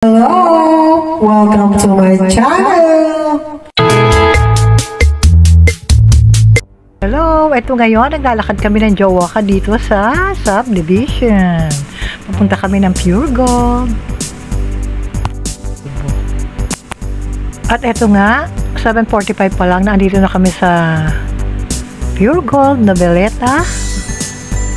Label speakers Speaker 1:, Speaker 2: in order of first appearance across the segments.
Speaker 1: Hello! Welcome to my channel!
Speaker 2: Hello! Ito ngayon, naglalakad kami ng jowa ka dito sa subdivision. Pupunta kami ng Pure Gold. At ito nga, 7:45 pa lang, nandito na kami sa Pure Gold, Noveleta.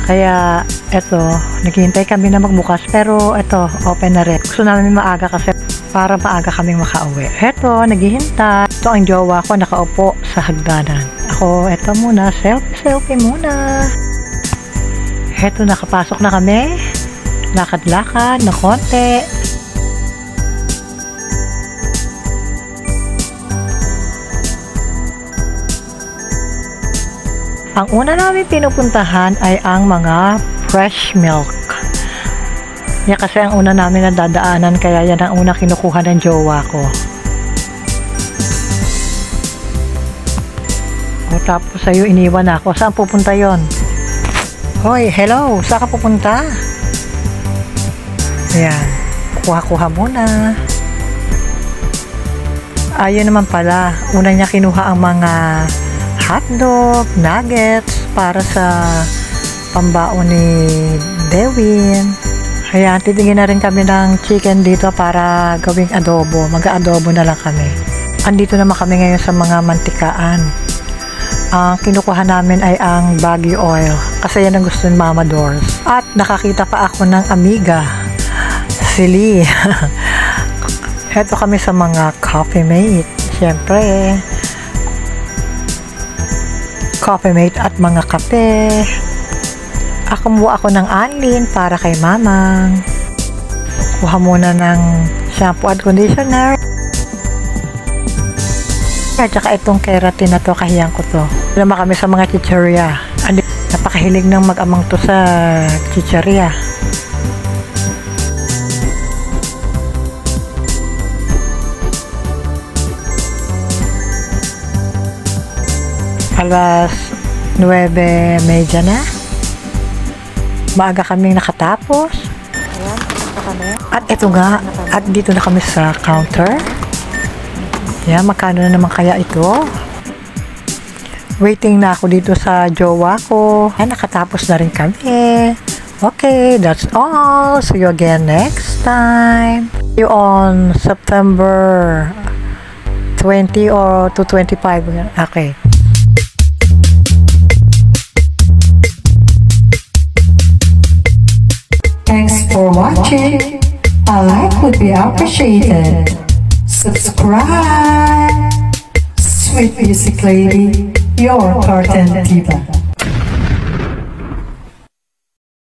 Speaker 2: Kaya, eto, naghihintay kami na magbukas. Pero, eto, open na rin. Gusto namin maaga kasi para maaga kaming makauwi. Eto, naghihintay. Ito ang jowa ko, nakaupo sa hagdanan. Ako, eto muna, selfie muna. Eto, nakapasok na kami. Lakad-lakad na konti. Ang una namin pinupuntahan ay ang mga fresh milk. Yan kasi ang una namin nadadaanan, kaya yan ang una kinukuha ng jowa ko. O, tapos sa'yo iniwan ako. Saan pupunta yon? Hoy, hello! Saan ka pupunta? Ayan. Kuha-kuha muna. Ayun naman pala. Una niya kinuha ang mga hotdog, nuggets para sa pambaon ni Dewin. Ayan, titingin na rin kami ng chicken dito para gawing adobo. Mag-adobo na lang kami. Andito naman kami ngayon sa mga mantikaan. Ang kinukuha namin ay ang Baguio oil kasi yan ang gusto ni Mama Doors. At nakakita pa ako ng amiga, si Lee. Heto kami sa mga Coffee Mate. Siyempre, Coffee Mate at mga kape. Kumuha ako ng anlin para kay mamang. Kuha muna ng shampoo at conditioner. At saka itong keratin na to, kahiyang ko to. Naman kami sa mga chicheria. Napakahilig ng mag-amang to sa chicheria. Alas 9:30 na. Maaga kaming nakatapos.
Speaker 1: Ayan, kami.
Speaker 2: At ito nga, at dito na kami sa counter. Ayan, magkano na naman kaya ito? Waiting na ako dito sa jowa ko. Ayan, nakatapos na rin kami. Okay, that's all. See you again next time. See you on September 20 or to 25. Okay.
Speaker 1: Thanks for watching. A like would be appreciated. Subscribe. Sweet Music Lady, your cartoon diva.